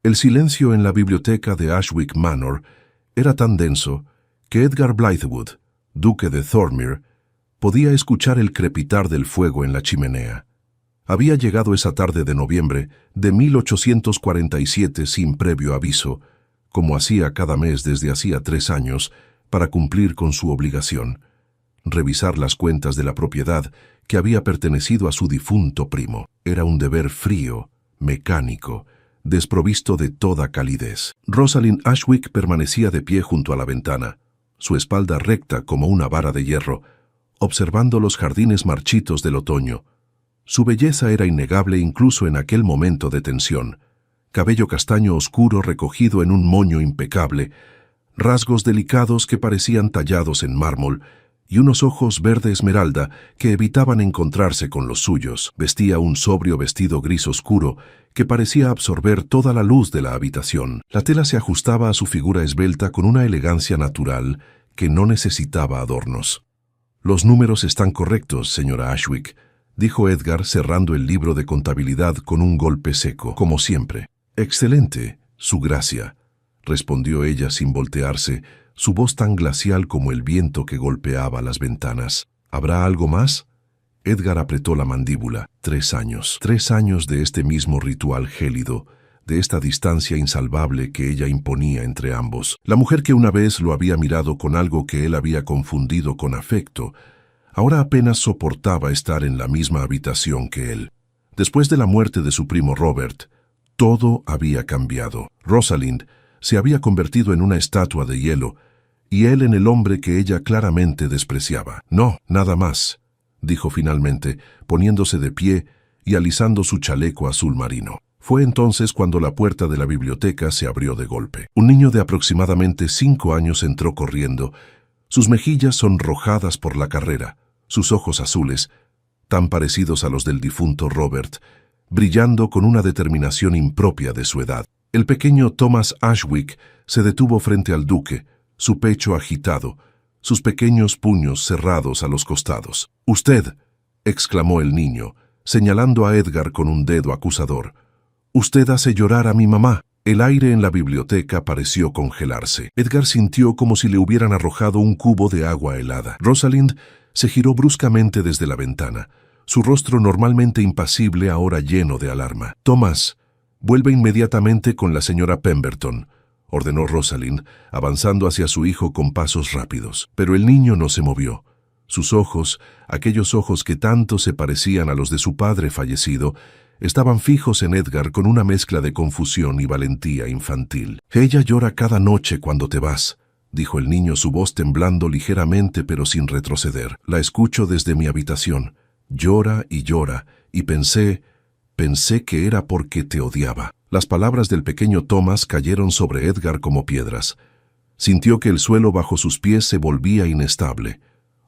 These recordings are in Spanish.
El silencio en la biblioteca de Ashwick Manor era tan denso que Edgar Blythewood, duque de Thormere, podía escuchar el crepitar del fuego en la chimenea. Había llegado esa tarde de noviembre de 1847 sin previo aviso, como hacía cada mes desde hacía 3 años, para cumplir con su obligación: revisar las cuentas de la propiedad que había pertenecido a su difunto primo. Era un deber frío, mecánico, desprovisto de toda calidez. Rosalind Ashwick permanecía de pie junto a la ventana, su espalda recta como una vara de hierro, observando los jardines marchitos del otoño. Su belleza era innegable incluso en aquel momento de tensión: cabello castaño oscuro recogido en un moño impecable, rasgos delicados que parecían tallados en mármol, y unos ojos verde esmeralda que evitaban encontrarse con los suyos. Vestía un sobrio vestido gris oscuro que parecía absorber toda la luz de la habitación. La tela se ajustaba a su figura esbelta con una elegancia natural que no necesitaba adornos. «Los números están correctos, señora Ashwick», dijo Edgar cerrando el libro de contabilidad con un golpe seco, como siempre. «Excelente, su gracia», respondió ella sin voltearse, su voz tan glacial como el viento que golpeaba las ventanas. «¿Habrá algo más?» Edgar apretó la mandíbula. 3 años. 3 años de este mismo ritual gélido, de esta distancia insalvable que ella imponía entre ambos. La mujer que una vez lo había mirado con algo que él había confundido con afecto, ahora apenas soportaba estar en la misma habitación que él. Después de la muerte de su primo Robert, todo había cambiado. Rosalind se había convertido en una estatua de hielo, y él en el hombre que ella claramente despreciaba. «No, nada más», dijo finalmente, poniéndose de pie y alisando su chaleco azul marino. Fue entonces cuando la puerta de la biblioteca se abrió de golpe. Un niño de aproximadamente 5 años entró corriendo, sus mejillas sonrojadas por la carrera, sus ojos azules, tan parecidos a los del difunto Robert, brillando con una determinación impropia de su edad. El pequeño Thomas Ashwick se detuvo frente al duque, su pecho agitado, sus pequeños puños cerrados a los costados. «Usted», exclamó el niño, señalando a Edgar con un dedo acusador, «usted hace llorar a mi mamá». El aire en la biblioteca pareció congelarse. Edgar sintió como si le hubieran arrojado un cubo de agua helada. Rosalind se giró bruscamente desde la ventana, su rostro normalmente impasible ahora lleno de alarma. «Thomas, vuelve inmediatamente con la señora Pemberton», ordenó Rosalind, avanzando hacia su hijo con pasos rápidos. Pero el niño no se movió. Sus ojos, aquellos ojos que tanto se parecían a los de su padre fallecido, estaban fijos en Edgar con una mezcla de confusión y valentía infantil. «Ella llora cada noche cuando te vas», dijo el niño, su voz temblando ligeramente pero sin retroceder. «La escucho desde mi habitación. Llora, y pensé que era porque te odiaba». Las palabras del pequeño Thomas cayeron sobre Edgar como piedras. Sintió que el suelo bajo sus pies se volvía inestable.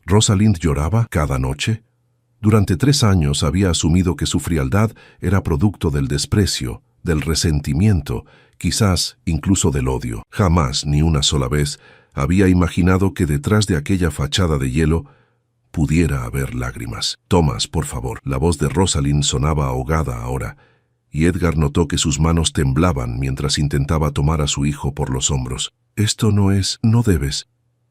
¿Rosalind lloraba cada noche? Durante 3 años había asumido que su frialdad era producto del desprecio, del resentimiento, quizás incluso del odio. Jamás, ni una sola vez, había imaginado que detrás de aquella fachada de hielo pudiera haber lágrimas. «Thomas, por favor». La voz de Rosalind sonaba ahogada ahora, y Edgar notó que sus manos temblaban mientras intentaba tomar a su hijo por los hombros. «Esto no debes».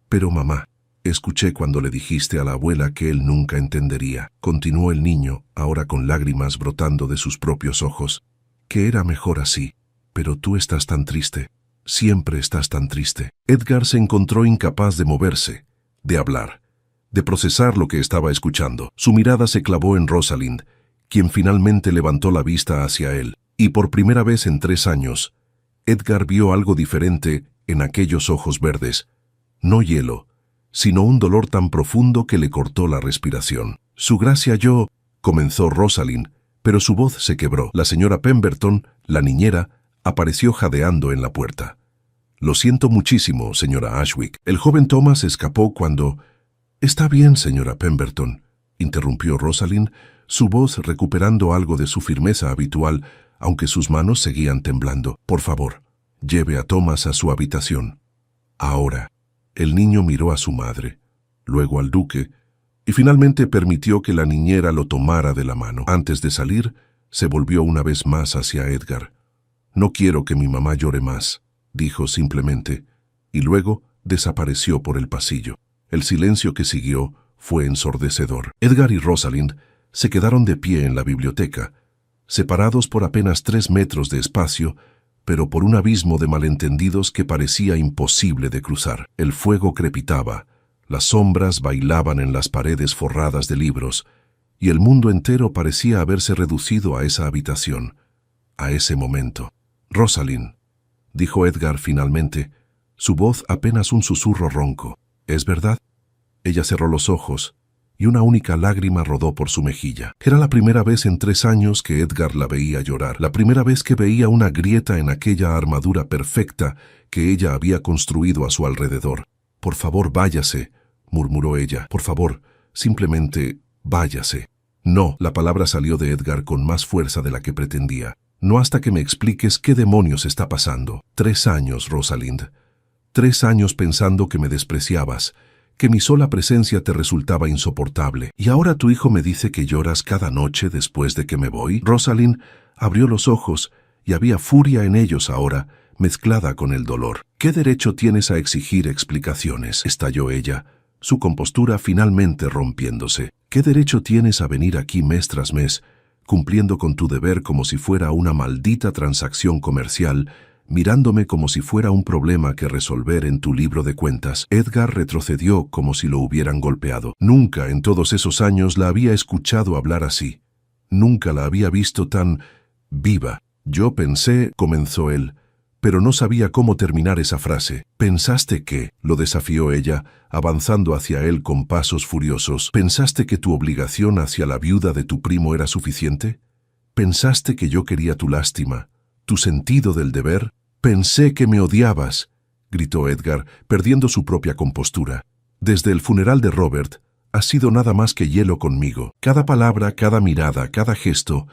«Pero mamá, escuché cuando le dijiste a la abuela que él nunca entendería», continuó el niño, ahora con lágrimas brotando de sus propios ojos, «que era mejor así. Pero tú estás tan triste. Siempre estás tan triste». Edgar se encontró incapaz de moverse, de hablar, de procesar lo que estaba escuchando. Su mirada se clavó en Rosalind, quien finalmente levantó la vista hacia él, y por primera vez en 3 años, Edgar vio algo diferente en aquellos ojos verdes. No hielo, sino un dolor tan profundo que le cortó la respiración. «Su gracia, yo», comenzó Rosalind, pero su voz se quebró. La señora Pemberton, la niñera, apareció jadeando en la puerta. «Lo siento muchísimo, señora Ashwick». El joven Thomas escapó cuando... «Está bien, señora Pemberton», interrumpió Rosalind, su voz recuperando algo de su firmeza habitual, aunque sus manos seguían temblando. «Por favor, lleve a Thomas a su habitación. Ahora». El niño miró a su madre, luego al duque, y finalmente permitió que la niñera lo tomara de la mano. Antes de salir, se volvió una vez más hacia Edgar. No quiero que mi mamá llore más, dijo simplemente, y luego desapareció por el pasillo. El silencio que siguió fue ensordecedor. Edgar y Rosalind se quedaron de pie en la biblioteca, separados por apenas 3 metros de espacio, pero por un abismo de malentendidos que parecía imposible de cruzar. El fuego crepitaba, las sombras bailaban en las paredes forradas de libros, y el mundo entero parecía haberse reducido a esa habitación, a ese momento. «Rosalind», dijo Edgar finalmente, su voz apenas un susurro ronco. «¿Es verdad?». Ella cerró los ojos, y una única lágrima rodó por su mejilla. Era la primera vez en 3 años que Edgar la veía llorar, la primera vez que veía una grieta en aquella armadura perfecta que ella había construido a su alrededor. «Por favor, váyase», murmuró ella. «Por favor, simplemente váyase». «No», la palabra salió de Edgar con más fuerza de la que pretendía. «No hasta que me expliques qué demonios está pasando». 3 años, Rosalind. 3 años pensando que me despreciabas, que mi sola presencia te resultaba insoportable. ¿Y ahora tu hijo me dice que lloras cada noche después de que me voy?» Rosalind abrió los ojos y había furia en ellos ahora, mezclada con el dolor. «¿Qué derecho tienes a exigir explicaciones?», estalló ella, su compostura finalmente rompiéndose. «¿Qué derecho tienes a venir aquí mes tras mes, cumpliendo con tu deber como si fuera una maldita transacción comercial, mirándome como si fuera un problema que resolver en tu libro de cuentas?» Edgar retrocedió como si lo hubieran golpeado. Nunca en todos esos años la había escuchado hablar así. Nunca la había visto tan viva. «Yo pensé», comenzó él, pero no sabía cómo terminar esa frase. «¿Pensaste que?», lo desafió ella, avanzando hacia él con pasos furiosos. «¿Pensaste que tu obligación hacia la viuda de tu primo era suficiente? ¿Pensaste que yo quería tu lástima, tu sentido del deber? Pensé que me odiabas», gritó Edgar, perdiendo su propia compostura. «Desde el funeral de Robert, has sido nada más que hielo conmigo. Cada palabra, cada mirada, cada gesto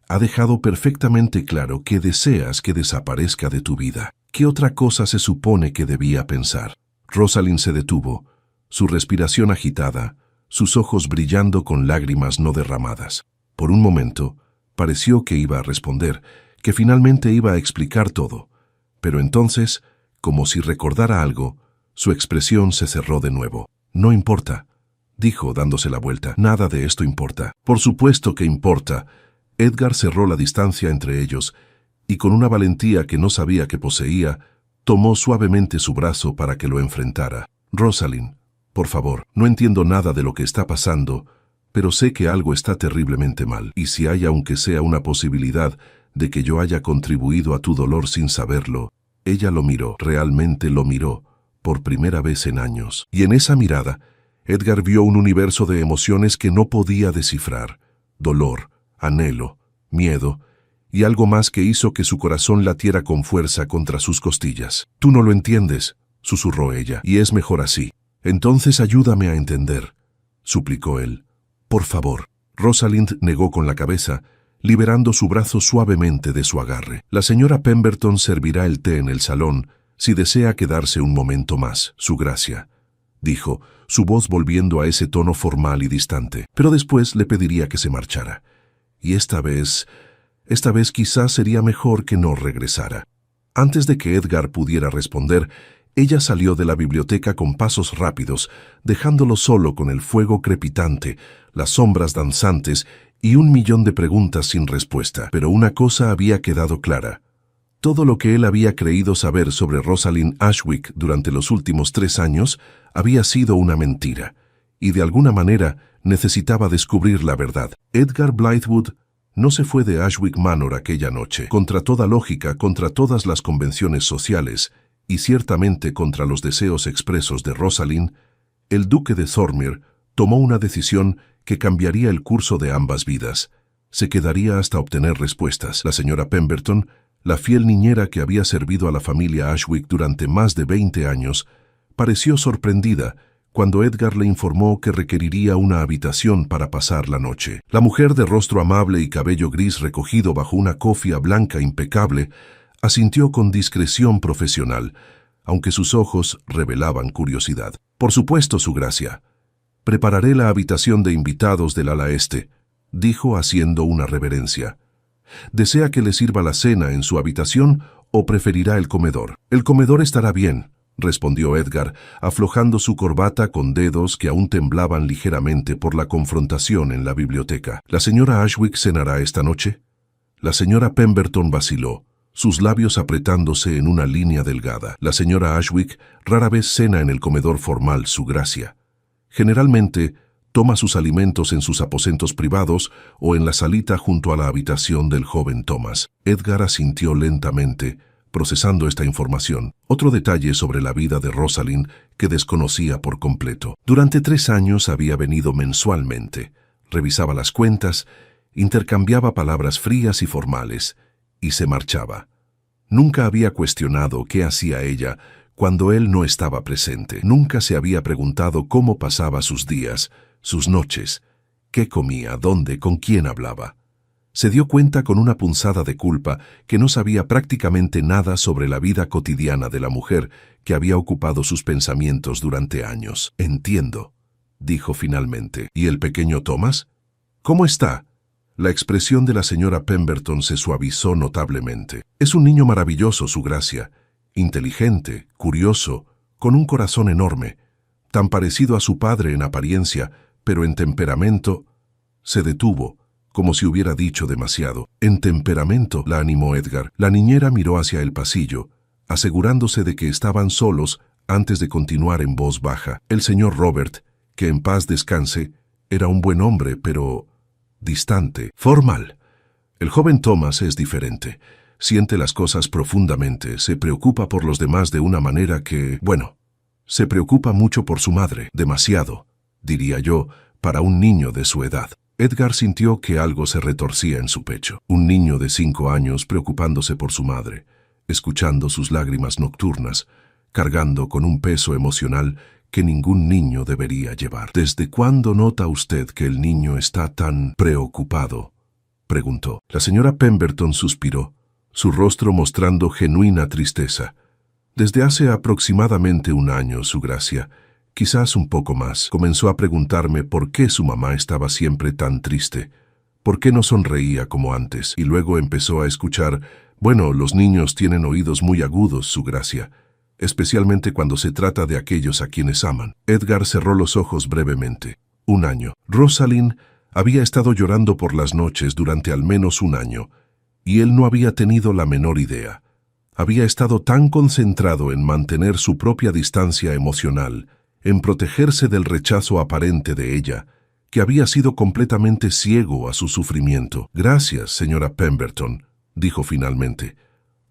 ha dejado perfectamente claro que deseas que desaparezca de tu vida. ¿Qué otra cosa se supone que debía pensar?». Rosalind se detuvo, su respiración agitada, sus ojos brillando con lágrimas no derramadas. Por un momento, pareció que iba a responder, que finalmente iba a explicar todo. Pero entonces, como si recordara algo, su expresión se cerró de nuevo. «No importa», dijo dándose la vuelta. «Nada de esto importa». «Por supuesto que importa». Edgar cerró la distancia entre ellos y con una valentía que no sabía que poseía, tomó suavemente su brazo para que lo enfrentara. «Rosalind, por favor, no entiendo nada de lo que está pasando, pero sé que algo está terriblemente mal. Y si hay aunque sea una posibilidad de que yo haya contribuido a tu dolor sin saberlo». Ella lo miró, realmente lo miró, por primera vez en años. Y en esa mirada, Edgar vio un universo de emociones que no podía descifrar. Dolor, anhelo, miedo, y algo más que hizo que su corazón latiera con fuerza contra sus costillas. «Tú no lo entiendes», susurró ella, «y es mejor así». «Entonces ayúdame a entender», suplicó él. «Por favor». Rosalind negó con la cabeza, liberando su brazo suavemente de su agarre. «La señora Pemberton servirá el té en el salón si desea quedarse un momento más, su gracia», dijo, su voz volviendo a ese tono formal y distante. «Pero después le pediría que se marchara. Y esta vez quizás sería mejor que no regresara». Antes de que Edgar pudiera responder, ella salió de la biblioteca con pasos rápidos, dejándolo solo con el fuego crepitante, las sombras danzantes y 1.000.000 de preguntas sin respuesta. Pero una cosa había quedado clara. Todo lo que él había creído saber sobre Rosalind Ashwick durante los últimos 3 años había sido una mentira, y de alguna manera necesitaba descubrir la verdad. Edgar Blythewood no se fue de Ashwick Manor aquella noche. Contra toda lógica, contra todas las convenciones sociales, y ciertamente contra los deseos expresos de Rosalind, el duque de Thormere tomó una decisión que cambiaría el curso de ambas vidas. Se quedaría hasta obtener respuestas. La señora Pemberton, la fiel niñera que había servido a la familia Ashwick durante más de 20 años, pareció sorprendida cuando Edgar le informó que requeriría una habitación para pasar la noche. La mujer de rostro amable y cabello gris recogido bajo una cofia blanca impecable asintió con discreción profesional, aunque sus ojos revelaban curiosidad. «Por supuesto, su gracia. Prepararé la habitación de invitados del ala este», dijo haciendo una reverencia. ¿Desea que le sirva la cena en su habitación o preferirá el comedor? El comedor estará bien, respondió Edgar, aflojando su corbata con dedos que aún temblaban ligeramente por la confrontación en la biblioteca. ¿La señora Ashwick cenará esta noche? La señora Pemberton vaciló, sus labios apretándose en una línea delgada. La señora Ashwick rara vez cena en el comedor formal, su gracia. Generalmente, toma sus alimentos en sus aposentos privados o en la salita junto a la habitación del joven Thomas. Edgar asintió lentamente, procesando esta información. Otro detalle sobre la vida de Rosalind que desconocía por completo. Durante 3 años había venido mensualmente, revisaba las cuentas, intercambiaba palabras frías y formales, y se marchaba. Nunca había cuestionado qué hacía ella cuando él no estaba presente. Nunca se había preguntado cómo pasaba sus días, sus noches, qué comía, dónde, con quién hablaba. Se dio cuenta con una punzada de culpa que no sabía prácticamente nada sobre la vida cotidiana de la mujer que había ocupado sus pensamientos durante años. «Entiendo», dijo finalmente. «¿Y el pequeño Thomas? ¿Cómo está?» La expresión de la señora Pemberton se suavizó notablemente. «Es un niño maravilloso, su gracia, inteligente, curioso, con un corazón enorme, tan parecido a su padre en apariencia, pero en temperamento». Se detuvo, como si hubiera dicho demasiado. «¿En temperamento?», la animó Edgar. La niñera miró hacia el pasillo, asegurándose de que estaban solos antes de continuar en voz baja. El señor Robert, que en paz descanse, era un buen hombre, pero distante, formal. El joven Thomas es diferente. Siente las cosas profundamente, se preocupa por los demás de una manera que, bueno, se preocupa mucho por su madre, demasiado, diría yo, para un niño de su edad. Edgar sintió que algo se retorcía en su pecho. Un niño de 5 años preocupándose por su madre, escuchando sus lágrimas nocturnas, cargando con un peso emocional que ningún niño debería llevar. «¿Desde cuándo nota usted que el niño está tan preocupado?», preguntó. La señora Pemberton suspiró, su rostro mostrando genuina tristeza. «Desde hace aproximadamente 1 año, su gracia, quizás un poco más. Comenzó a preguntarme por qué su mamá estaba siempre tan triste, por qué no sonreía como antes, y luego empezó a escuchar, bueno, los niños tienen oídos muy agudos, su gracia, especialmente cuando se trata de aquellos a quienes aman». Edgar cerró los ojos brevemente. 1 año. Rosalind había estado llorando por las noches durante al menos 1 año, y él no había tenido la menor idea. Había estado tan concentrado en mantener su propia distancia emocional, en protegerse del rechazo aparente de ella, que había sido completamente ciego a su sufrimiento. «Gracias, señora Pemberton», dijo finalmente.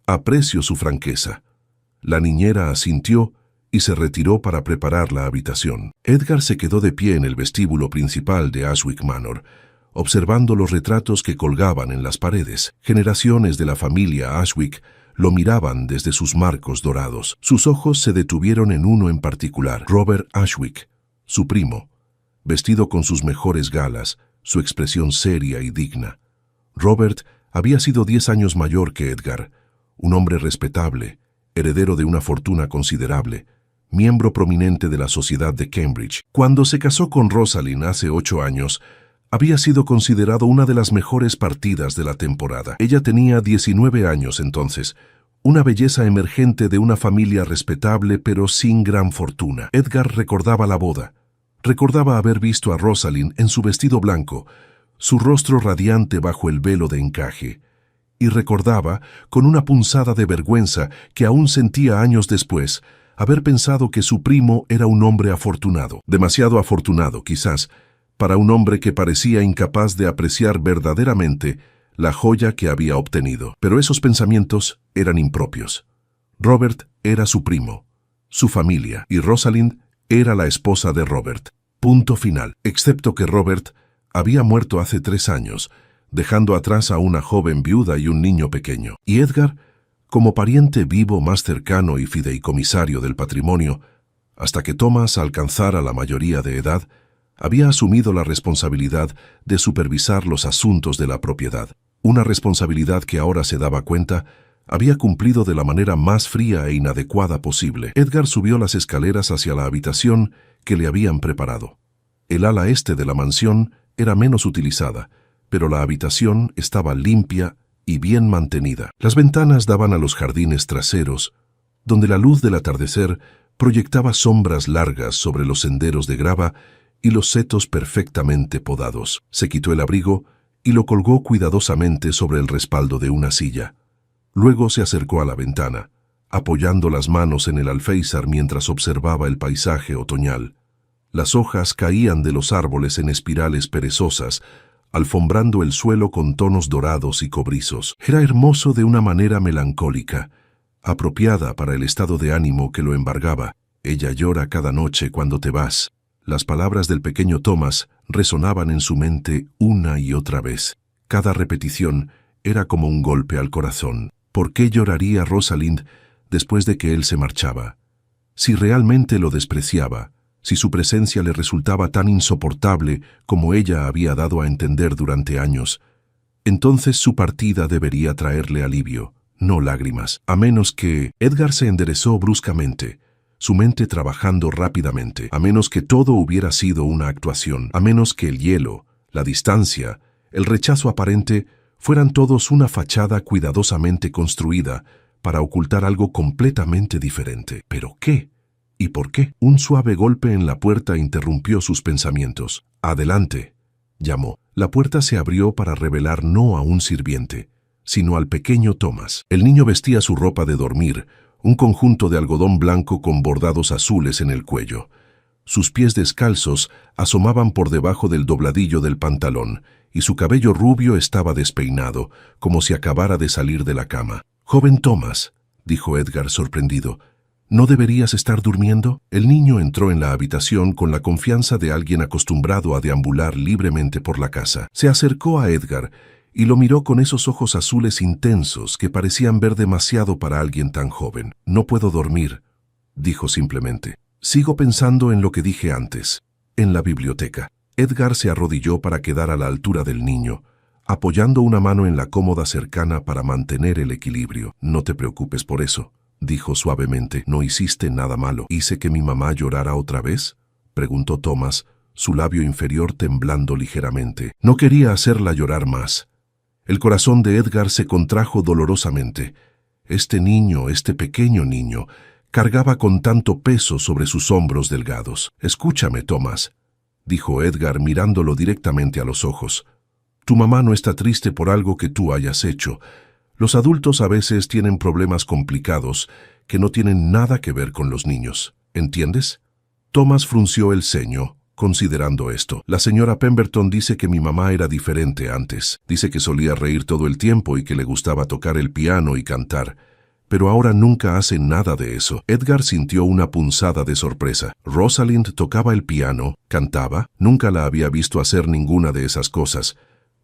«Aprecio su franqueza». La niñera asintió y se retiró para preparar la habitación. Edgar se quedó de pie en el vestíbulo principal de Ashwick Manor, observando los retratos que colgaban en las paredes. Generaciones de la familia Ashwick lo miraban desde sus marcos dorados. Sus ojos se detuvieron en uno en particular, Robert Ashwick, su primo, vestido con sus mejores galas, su expresión seria y digna. Robert había sido 10 años mayor que Edgar, un hombre respetable, heredero de una fortuna considerable, miembro prominente de la sociedad de Cambridge. Cuando se casó con Rosalind hace 8 años, había sido considerado una de las mejores partidas de la temporada. Ella tenía 19 años entonces, una belleza emergente de una familia respetable pero sin gran fortuna. Edgar recordaba la boda, recordaba haber visto a Rosalind en su vestido blanco, su rostro radiante bajo el velo de encaje, y recordaba, con una punzada de vergüenza que aún sentía años después, haber pensado que su primo era un hombre afortunado, demasiado afortunado, quizás, para un hombre que parecía incapaz de apreciar verdaderamente la joya que había obtenido. Pero esos pensamientos eran impropios. Robert era su primo, su familia, y Rosalind era la esposa de Robert. Punto final. Excepto que Robert había muerto hace 3 años, dejando atrás a una joven viuda y un niño pequeño. Y Edgar, como pariente vivo más cercano y fideicomisario del patrimonio, hasta que Thomas alcanzara la mayoría de edad, había asumido la responsabilidad de supervisar los asuntos de la propiedad, una responsabilidad que ahora se daba cuenta había cumplido de la manera más fría e inadecuada posible. Edgar subió las escaleras hacia la habitación que le habían preparado. El ala este de la mansión era menos utilizada, pero la habitación estaba limpia y bien mantenida. Las ventanas daban a los jardines traseros, donde la luz del atardecer proyectaba sombras largas sobre los senderos de grava y los setos perfectamente podados. Se quitó el abrigo y lo colgó cuidadosamente sobre el respaldo de una silla. Luego se acercó a la ventana, apoyando las manos en el alféizar mientras observaba el paisaje otoñal. Las hojas caían de los árboles en espirales perezosas, alfombrando el suelo con tonos dorados y cobrizos. Era hermoso de una manera melancólica, apropiada para el estado de ánimo que lo embargaba. Ella llora cada noche cuando te vas. Las palabras del pequeño Thomas resonaban en su mente una y otra vez. Cada repetición era como un golpe al corazón. ¿Por qué lloraría Rosalind después de que él se marchaba? Si realmente lo despreciaba, si su presencia le resultaba tan insoportable como ella había dado a entender durante años, entonces su partida debería traerle alivio, no lágrimas. A menos que... Edgar se enderezó bruscamente, su mente trabajando rápidamente. A menos que todo hubiera sido una actuación, a menos que el hielo, la distancia, el rechazo aparente fueran todos una fachada cuidadosamente construida para ocultar algo completamente diferente. ¿Pero qué? ¿Y por qué? Un suave golpe en la puerta interrumpió sus pensamientos. «Adelante», llamó. La puerta se abrió para revelar no a un sirviente, sino al pequeño Thomas. El niño vestía su ropa de dormir, un conjunto de algodón blanco con bordados azules en el cuello. Sus pies descalzos asomaban por debajo del dobladillo del pantalón, y su cabello rubio estaba despeinado, como si acabara de salir de la cama. «Joven Thomas», dijo Edgar sorprendido, «¿no deberías estar durmiendo?» El niño entró en la habitación con la confianza de alguien acostumbrado a deambular libremente por la casa. Se acercó a Edgar y lo miró con esos ojos azules intensos que parecían ver demasiado para alguien tan joven. «No puedo dormir», dijo simplemente. «Sigo pensando en lo que dije antes, en la biblioteca». Edgar se arrodilló para quedar a la altura del niño, apoyando una mano en la cómoda cercana para mantener el equilibrio. «No te preocupes por eso», dijo suavemente. «No hiciste nada malo». «¿Hice que mi mamá llorara otra vez?», preguntó Thomas, su labio inferior temblando ligeramente. No quería hacerla llorar más. El corazón de Edgar se contrajo dolorosamente. Este niño, este pequeño niño, cargaba con tanto peso sobre sus hombros delgados. «Escúchame, Thomas», dijo Edgar mirándolo directamente a los ojos. «Tu mamá no está triste por algo que tú hayas hecho. Los adultos a veces tienen problemas complicados que no tienen nada que ver con los niños. ¿Entiendes?» Thomas frunció el ceño, considerando esto. «La señora Pemberton dice que mi mamá era diferente antes. Dice que solía reír todo el tiempo y que le gustaba tocar el piano y cantar. Pero ahora nunca hace nada de eso». Edgar sintió una punzada de sorpresa. Rosalind tocaba el piano, cantaba. Nunca la había visto hacer ninguna de esas cosas.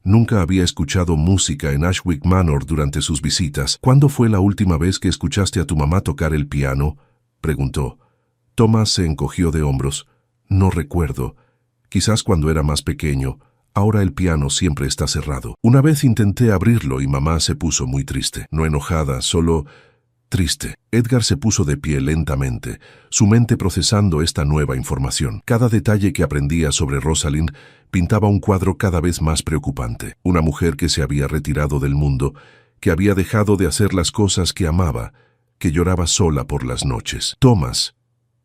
Nunca había escuchado música en Ashwick Manor durante sus visitas. «¿Cuándo fue la última vez que escuchaste a tu mamá tocar el piano?», preguntó. Thomas se encogió de hombros. «No recuerdo. Quizás cuando era más pequeño. Ahora el piano siempre está cerrado. Una vez intenté abrirlo y mamá se puso muy triste. No enojada, solo triste». Edgar se puso de pie lentamente, su mente procesando esta nueva información. Cada detalle que aprendía sobre Rosalind pintaba un cuadro cada vez más preocupante. Una mujer que se había retirado del mundo, que había dejado de hacer las cosas que amaba, que lloraba sola por las noches. «Thomas»,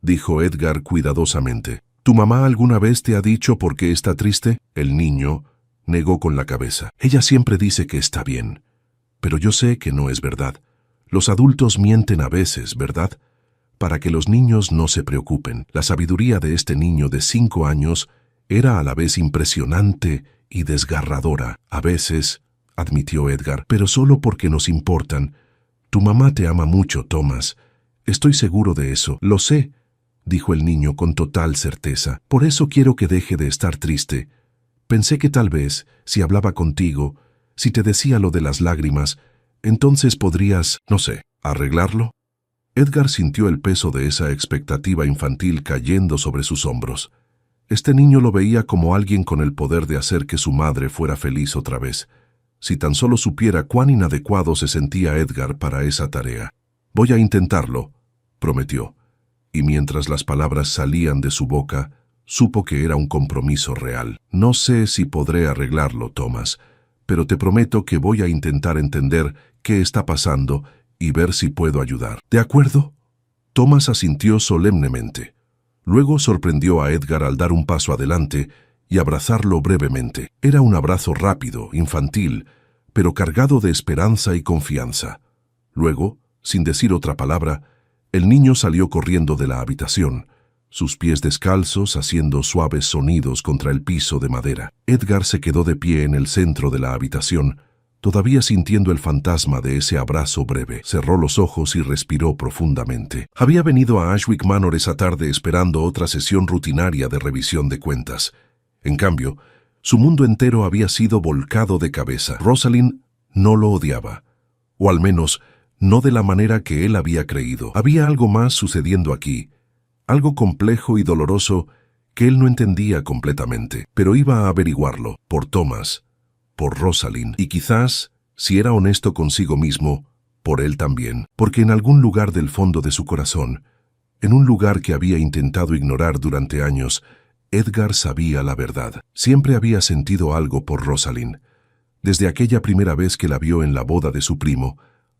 dijo Edgar cuidadosamente, «¿tu mamá alguna vez te ha dicho por qué está triste?» El niño negó con la cabeza. «Ella siempre dice que está bien, pero yo sé que no es verdad. Los adultos mienten a veces, ¿verdad? Para que los niños no se preocupen». La sabiduría de este niño de 5 años era a la vez impresionante y desgarradora. «A veces», admitió Edgar, «pero solo porque nos importan. Tu mamá te ama mucho, Thomas. Estoy seguro de eso». «Lo sé», dijo el niño con total certeza. «Por eso quiero que deje de estar triste. Pensé que tal vez, si hablaba contigo, si te decía lo de las lágrimas, entonces podrías, no sé, arreglarlo». Edgar sintió el peso de esa expectativa infantil cayendo sobre sus hombros. Este niño lo veía como alguien con el poder de hacer que su madre fuera feliz otra vez. Si tan solo supiera cuán inadecuado se sentía Edgar para esa tarea. «Voy a intentarlo», prometió. Y mientras las palabras salían de su boca, supo que era un compromiso real. «No sé si podré arreglarlo, Thomas, pero te prometo que voy a intentar entender qué está pasando y ver si puedo ayudar. ¿De acuerdo? Thomas asintió solemnemente. Luego sorprendió a Edgar al dar un paso adelante y abrazarlo brevemente. Era un abrazo rápido, infantil, pero cargado de esperanza y confianza. Luego, sin decir otra palabra, el niño salió corriendo de la habitación, sus pies descalzos haciendo suaves sonidos contra el piso de madera. Edgar se quedó de pie en el centro de la habitación, todavía sintiendo el fantasma de ese abrazo breve. Cerró los ojos y respiró profundamente. Había venido a Ashwick Manor esa tarde esperando otra sesión rutinaria de revisión de cuentas. En cambio, su mundo entero había sido volcado de cabeza. Rosalind no lo odiaba, o al menos no de la manera que él había creído. Había algo más sucediendo aquí, algo complejo y doloroso que él no entendía completamente, pero iba a averiguarlo por Thomas, por Rosalind y quizás, si era honesto consigo mismo, por él también, porque en algún lugar del fondo de su corazón, en un lugar que había intentado ignorar durante años, Edgar sabía la verdad. Siempre había sentido algo por Rosalind. Desde aquella primera vez que la vio en la boda de su primo,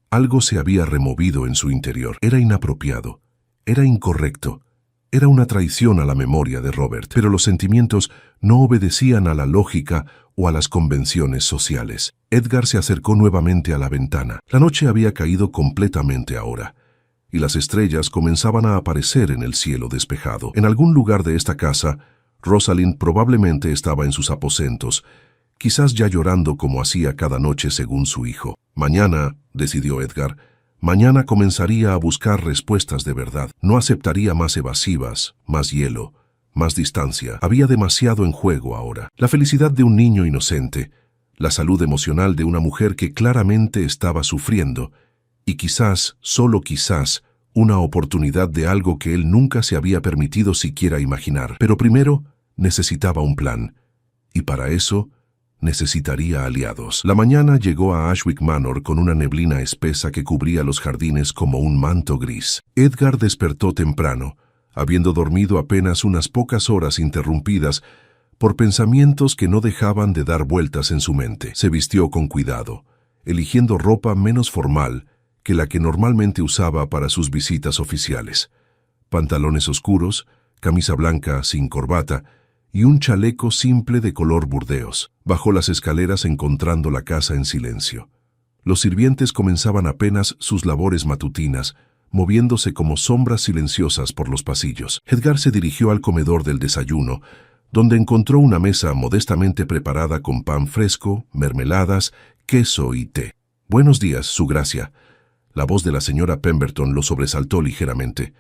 algo se había removido en su interior. Era inapropiado, era incorrecto, era una traición a la memoria de Robert, pero los sentimientos no obedecían a la lógica o a las convenciones sociales. Edgar se acercó nuevamente a la ventana. La noche había caído completamente ahora, y las estrellas comenzaban a aparecer en el cielo despejado. En algún lugar de esta casa, Rosalind probablemente estaba en sus aposentos, quizás ya llorando como hacía cada noche según su hijo. Mañana, decidió Edgar, mañana comenzaría a buscar respuestas de verdad. No aceptaría más evasivas, más hielo, más distancia. Había demasiado en juego ahora. La felicidad de un niño inocente, la salud emocional de una mujer que claramente estaba sufriendo, y quizás, solo quizás, una oportunidad de algo que él nunca se había permitido siquiera imaginar. Pero primero necesitaba un plan, y para eso necesitaría aliados. La mañana llegó a Ashwick Manor con una neblina espesa que cubría los jardines como un manto gris. Edgar despertó temprano, habiendo dormido apenas unas pocas horas interrumpidas por pensamientos que no dejaban de dar vueltas en su mente. Se vistió con cuidado, eligiendo ropa menos formal que la que normalmente usaba para sus visitas oficiales. Pantalones oscuros, camisa blanca sin corbata y un chaleco simple de color burdeos. Bajó las escaleras encontrando la casa en silencio. Los sirvientes comenzaban apenas sus labores matutinas, moviéndose como sombras silenciosas por los pasillos. Edgar se dirigió al comedor del desayuno, donde encontró una mesa modestamente preparada con pan fresco, mermeladas, queso y té. «Buenos días, Su Gracia». La voz de la señora Pemberton lo sobresaltó ligeramente.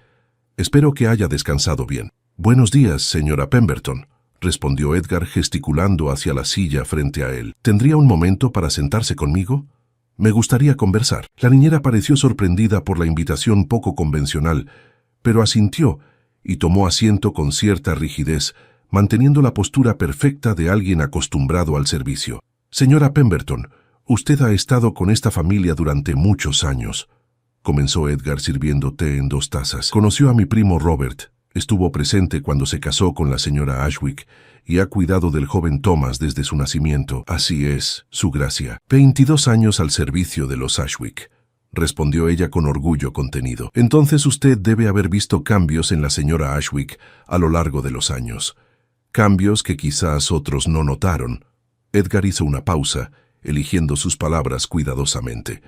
«Espero que haya descansado bien». «Buenos días, señora Pemberton», respondió Edgar gesticulando hacia la silla frente a él. «¿Tendría un momento para sentarse conmigo? Me gustaría conversar». La niñera pareció sorprendida por la invitación poco convencional, pero asintió y tomó asiento con cierta rigidez, manteniendo la postura perfecta de alguien acostumbrado al servicio. «Señora Pemberton, usted ha estado con esta familia durante muchos años», comenzó Edgar sirviendo té en 2 tazas. «Conoció a mi primo Robert. Estuvo presente cuando se casó con la señora Ashwick y ha cuidado del joven Thomas desde su nacimiento». «Así es, Su Gracia. 22 años al servicio de los Ashwick», respondió ella con orgullo contenido. «Entonces usted debe haber visto cambios en la señora Ashwick a lo largo de los años. Cambios que quizás otros no notaron». Edgar hizo una pausa, eligiendo sus palabras cuidadosamente.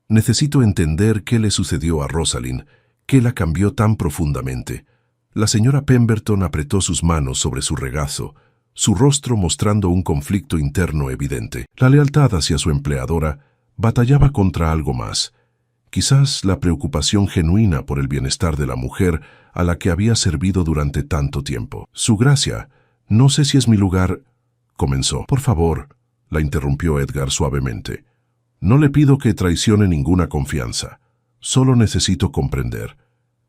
«Necesito entender qué le sucedió a Rosalind, qué la cambió tan profundamente». La señora Pemberton apretó sus manos sobre su regazo, su rostro mostrando un conflicto interno evidente. La lealtad hacia su empleadora batallaba contra algo más, quizás la preocupación genuina por el bienestar de la mujer a la que había servido durante tanto tiempo. «Su Gracia, no sé si es mi lugar», comenzó. «Por favor», la interrumpió Edgar suavemente. «No le pido que traicione ninguna confianza. Solo necesito comprender.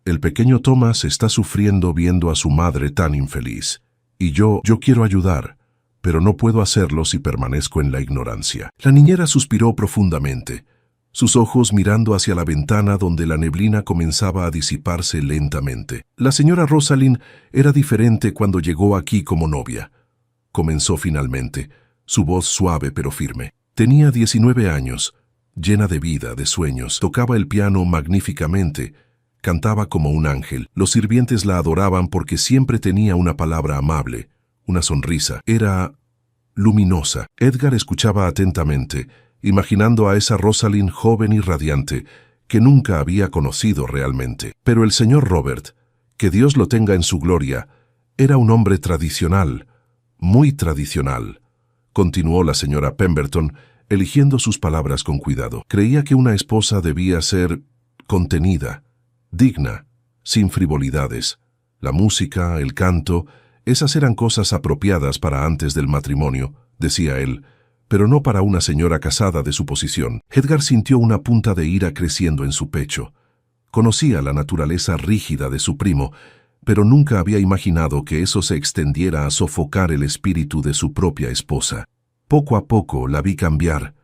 El pequeño Thomas está sufriendo viendo a su madre tan infeliz. Y yo quiero ayudar, pero no puedo hacerlo si permanezco en la ignorancia». La niñera suspiró profundamente, sus ojos mirando hacia la ventana donde la neblina comenzaba a disiparse lentamente. «La señora Rosalind era diferente cuando llegó aquí como novia», comenzó finalmente, su voz suave pero firme. Tenía 19 años, llena de vida, de sueños. Tocaba el piano magníficamente, cantaba como un ángel. Los sirvientes la adoraban porque siempre tenía una palabra amable, una sonrisa. Era luminosa. Edgar escuchaba atentamente, imaginando a esa Rosalind joven y radiante, que nunca había conocido realmente. Pero el señor Robert, que Dios lo tenga en su gloria, era un hombre tradicional, muy tradicional. Continuó la señora Pemberton, eligiendo sus palabras con cuidado. Creía que una esposa debía ser contenida, digna, sin frivolidades. La música, el canto, esas eran cosas apropiadas para antes del matrimonio, decía él, pero no para una señora casada de su posición. Edgar sintió una punta de ira creciendo en su pecho. Conocía la naturaleza rígida de su primo, pero nunca había imaginado que eso se extendiera a sofocar el espíritu de su propia esposa. Poco a poco la vi cambiar.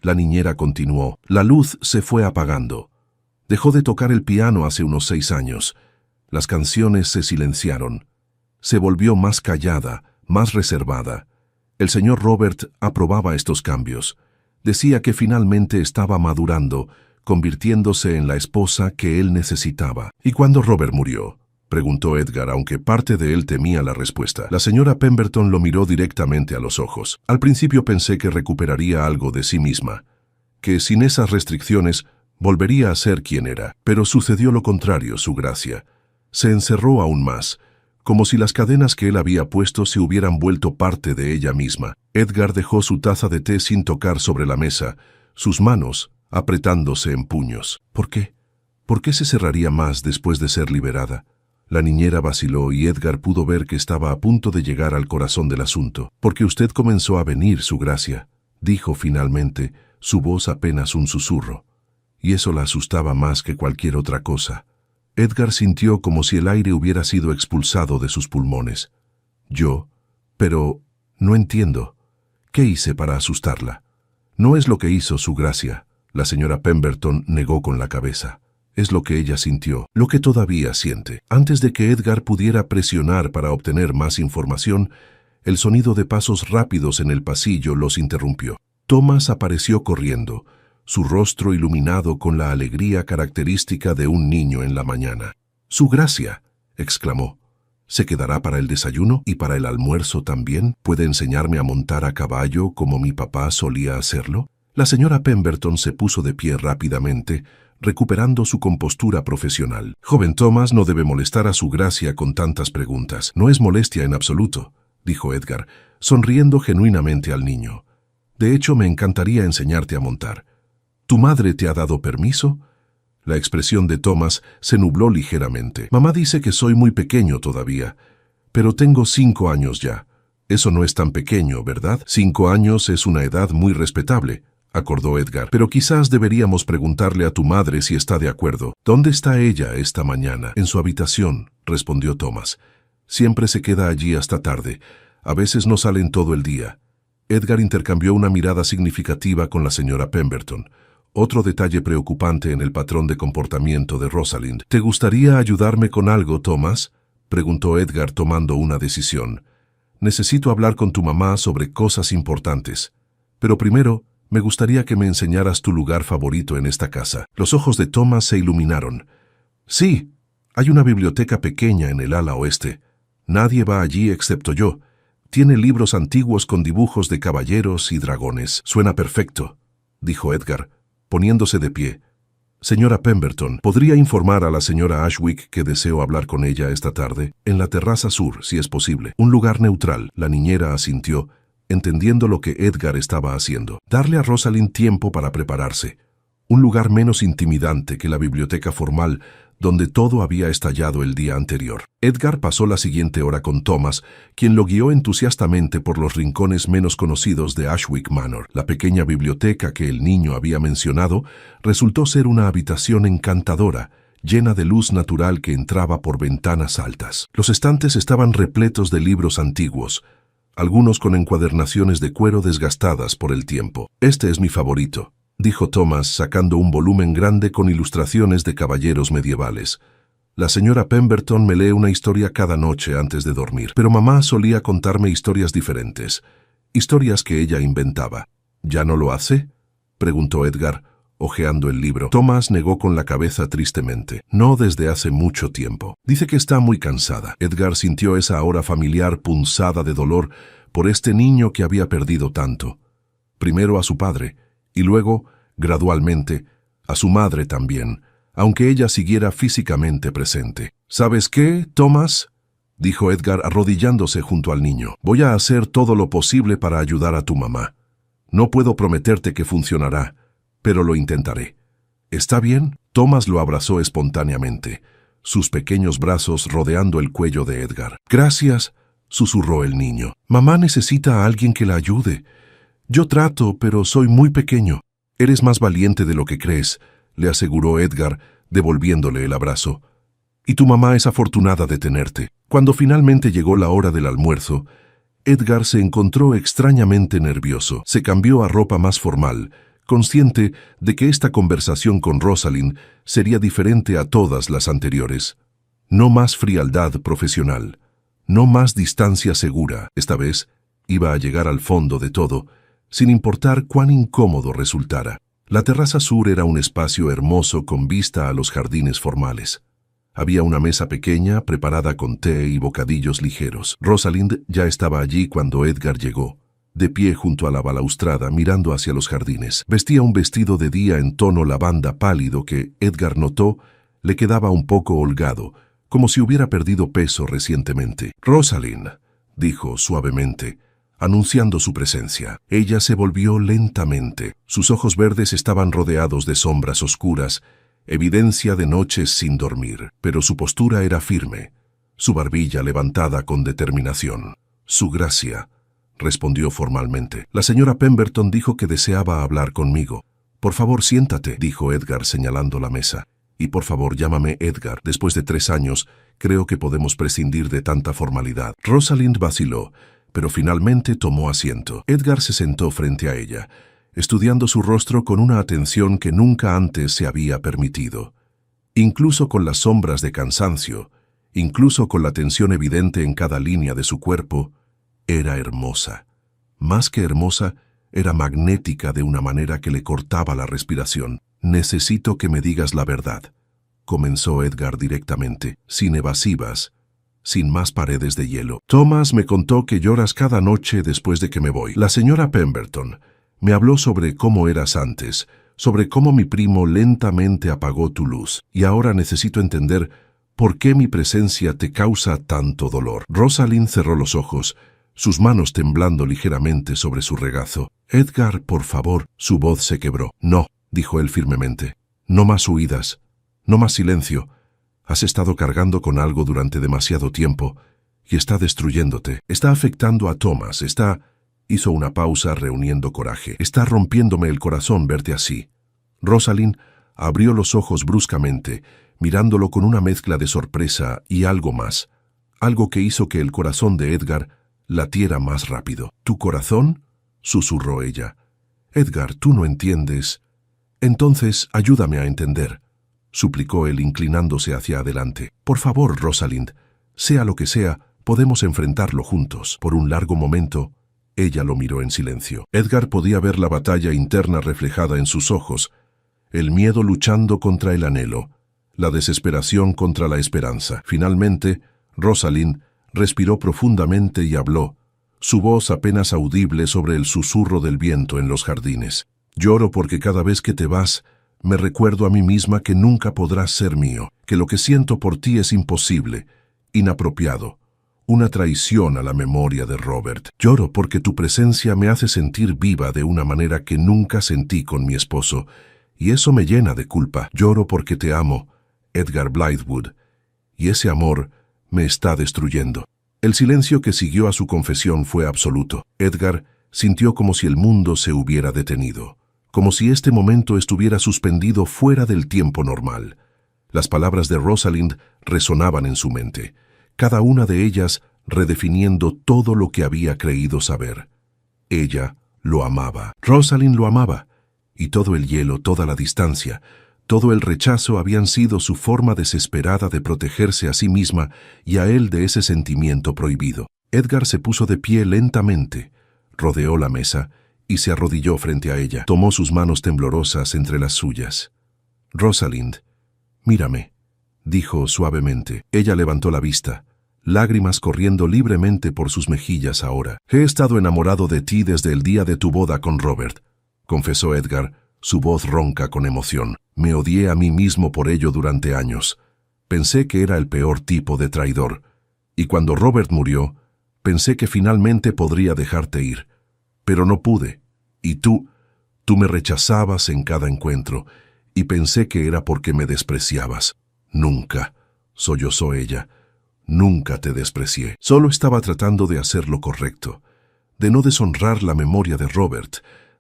La niñera continuó. La luz se fue apagando. Dejó de tocar el piano hace unos 6 años. Las canciones se silenciaron. Se volvió más callada, más reservada. El señor Robert aprobaba estos cambios. Decía que finalmente estaba madurando, convirtiéndose en la esposa que él necesitaba. ¿Y cuándo Robert murió?, preguntó Edgar, aunque parte de él temía la respuesta. La señora Pemberton lo miró directamente a los ojos. Al principio pensé que recuperaría algo de sí misma, que sin esas restricciones volvería a ser quien era. Pero sucedió lo contrario, su gracia. Se encerró aún más, como si las cadenas que él había puesto se hubieran vuelto parte de ella misma. Edgar dejó su taza de té sin tocar sobre la mesa, sus manos apretándose en puños. ¿Por qué? ¿Por qué se cerraría más después de ser liberada? La niñera vaciló y Edgar pudo ver que estaba a punto de llegar al corazón del asunto. Porque usted comenzó a venir, su gracia, dijo finalmente, su voz apenas un susurro. Y eso la asustaba más que cualquier otra cosa. Edgar sintió como si el aire hubiera sido expulsado de sus pulmones. Pero no entiendo. ¿Qué hice para asustarla? No es lo que hizo, su gracia. La señora Pemberton negó con la cabeza. Es lo que ella sintió, lo que todavía siente. Antes de que Edgar pudiera presionar para obtener más información, el sonido de pasos rápidos en el pasillo los interrumpió. Thomas apareció corriendo, su rostro iluminado con la alegría característica de un niño en la mañana. «¡Su gracia!», exclamó. «¿Se quedará para el desayuno y para el almuerzo también? ¿Puede enseñarme a montar a caballo como mi papá solía hacerlo?». La señora Pemberton se puso de pie rápidamente, recuperando su compostura profesional. «Joven Thomas no debe molestar a su gracia con tantas preguntas». «No es molestia en absoluto», dijo Edgar, sonriendo genuinamente al niño. «De hecho, me encantaría enseñarte a montar». «¿Tu madre te ha dado permiso?». La expresión de Thomas se nubló ligeramente. «Mamá dice que soy muy pequeño todavía, pero tengo 5 años ya. Eso no es tan pequeño, ¿verdad?». 5 años es una edad muy respetable, acordó Edgar. «Pero quizás deberíamos preguntarle a tu madre si está de acuerdo». «¿Dónde está ella esta mañana?». «En su habitación», respondió Thomas. «Siempre se queda allí hasta tarde. A veces no salen todo el día». Edgar intercambió una mirada significativa con la señora Pemberton. Otro detalle preocupante en el patrón de comportamiento de Rosalind. «¿Te gustaría ayudarme con algo, Thomas?», preguntó Edgar tomando una decisión. «Necesito hablar con tu mamá sobre cosas importantes. Pero primero, me gustaría que me enseñaras tu lugar favorito en esta casa». Los ojos de Thomas se iluminaron. «Sí, hay una biblioteca pequeña en el ala oeste. Nadie va allí excepto yo. Tiene libros antiguos con dibujos de caballeros y dragones». «Suena perfecto», dijo Edgar, poniéndose de pie. «Señora Pemberton, ¿podría informar a la señora Ashwick que deseo hablar con ella esta tarde? En la terraza sur, si es posible. Un lugar neutral». La niñera asintió, entendiendo lo que Edgar estaba haciendo. Darle a Rosalind tiempo para prepararse. Un lugar menos intimidante que la biblioteca formal, donde todo había estallado el día anterior. Edgar pasó la siguiente hora con Thomas, quien lo guió entusiastamente por los rincones menos conocidos de Ashwick Manor. La pequeña biblioteca que el niño había mencionado resultó ser una habitación encantadora, llena de luz natural que entraba por ventanas altas. Los estantes estaban repletos de libros antiguos, algunos con encuadernaciones de cuero desgastadas por el tiempo. «Este es mi favorito», dijo Thomas, sacando un volumen grande con ilustraciones de caballeros medievales. «La señora Pemberton me lee una historia cada noche antes de dormir, pero mamá solía contarme historias diferentes, historias que ella inventaba». ¿Ya no lo hace?, preguntó Edgar, hojeando el libro. Thomas negó con la cabeza tristemente. No desde hace mucho tiempo. Dice que está muy cansada. Edgar sintió esa hora familiar punzada de dolor por este niño que había perdido tanto. Primero a su padre, y luego, gradualmente, a su madre también, aunque ella siguiera físicamente presente. ¿Sabes qué, Thomas?, dijo Edgar arrodillándose junto al niño. Voy a hacer todo lo posible para ayudar a tu mamá. No puedo prometerte que funcionará, pero lo intentaré. ¿Está bien? Thomas lo abrazó espontáneamente, sus pequeños brazos rodeando el cuello de Edgar. Gracias, susurró el niño. Mamá necesita a alguien que la ayude. Yo trato, pero soy muy pequeño. Eres más valiente de lo que crees, le aseguró Edgar, devolviéndole el abrazo. Y tu mamá es afortunada de tenerte. Cuando finalmente llegó la hora del almuerzo, Edgar se encontró extrañamente nervioso. Se cambió a ropa más formal, consciente de que esta conversación con Rosalind sería diferente a todas las anteriores. No más frialdad profesional, no más distancia segura. Esta vez iba a llegar al fondo de todo, sin importar cuán incómodo resultara. La terraza sur era un espacio hermoso con vista a los jardines formales. Había una mesa pequeña preparada con té y bocadillos ligeros. Rosalind ya estaba allí cuando Edgar llegó, de pie junto a la balaustrada mirando hacia los jardines. Vestía un vestido de día en tono lavanda pálido que, Edgar notó, le quedaba un poco holgado, como si hubiera perdido peso recientemente. «Rosalind», dijo suavemente, anunciando su presencia. Ella se volvió lentamente. Sus ojos verdes estaban rodeados de sombras oscuras, evidencia de noches sin dormir, pero su postura era firme, su barbilla levantada con determinación. «Su gracia», respondió formalmente. «La señora Pemberton dijo que deseaba hablar conmigo. Por favor, siéntate», dijo Edgar señalando la mesa. «Y por favor, llámame Edgar. Después de 3 años, creo que podemos prescindir de tanta formalidad». Rosalind vaciló, pero finalmente tomó asiento. Edgar se sentó frente a ella, estudiando su rostro con una atención que nunca antes se había permitido. Incluso con las sombras de cansancio, incluso con la tensión evidente en cada línea de su cuerpo, era hermosa. Más que hermosa, era magnética de una manera que le cortaba la respiración. «Necesito que me digas la verdad», comenzó Edgar directamente, sin evasivas, sin más paredes de hielo. «Thomas me contó que lloras cada noche después de que me voy. La señora Pemberton me habló sobre cómo eras antes, sobre cómo mi primo lentamente apagó tu luz, y ahora necesito entender por qué mi presencia te causa tanto dolor». Rosalind cerró los ojos, sus manos temblando ligeramente sobre su regazo. «Edgar, por favor». Su voz se quebró. «No», dijo él firmemente. «No más huidas, no más silencio. Has estado cargando con algo durante demasiado tiempo y está destruyéndote. Está afectando a Thomas, Hizo una pausa reuniendo coraje. «Está rompiéndome el corazón verte así». Rosalind abrió los ojos bruscamente, mirándolo con una mezcla de sorpresa y algo más, algo que hizo que el corazón de Edgar latiera más rápido. «¿Tu corazón?», susurró ella. «Edgar, tú no entiendes». «Entonces, ayúdame a entender», suplicó él inclinándose hacia adelante. «Por favor, Rosalind, sea lo que sea, podemos enfrentarlo juntos». Por un largo momento, ella lo miró en silencio. Edgar podía ver la batalla interna reflejada en sus ojos, el miedo luchando contra el anhelo, la desesperación contra la esperanza. Finalmente, Rosalind respiró profundamente y habló, su voz apenas audible sobre el susurro del viento en los jardines. «Lloro porque cada vez que te vas, me recuerdo a mí misma que nunca podrás ser mío, que lo que siento por ti es imposible, inapropiado, una traición a la memoria de Robert. Lloro porque tu presencia me hace sentir viva de una manera que nunca sentí con mi esposo, y eso me llena de culpa. Lloro porque te amo, Edgar Blythewood, y ese amor me está destruyendo». El silencio que siguió a su confesión fue absoluto. Edgar sintió como si el mundo se hubiera detenido, como si este momento estuviera suspendido fuera del tiempo normal. Las palabras de Rosalind resonaban en su mente, cada una de ellas redefiniendo todo lo que había creído saber. Ella lo amaba. Rosalind lo amaba, y todo el hielo, toda la distancia, todo el rechazo habían sido su forma desesperada de protegerse a sí misma y a él de ese sentimiento prohibido. Edgar se puso de pie lentamente, rodeó la mesa y se arrodilló frente a ella. Tomó sus manos temblorosas entre las suyas. «Rosalind, mírame», dijo suavemente. Ella levantó la vista, lágrimas corriendo libremente por sus mejillas ahora. «He estado enamorado de ti desde el día de tu boda con Robert», confesó Edgar, su voz ronca con emoción. «Me odié a mí mismo por ello durante años. Pensé que era el peor tipo de traidor. Y cuando Robert murió, pensé que finalmente podría dejarte ir. Pero no pude. Y tú me rechazabas en cada encuentro, y pensé que era porque me despreciabas. Nunca», sollozó ella, «nunca te desprecié. Solo estaba tratando de hacer lo correcto, de no deshonrar la memoria de Robert,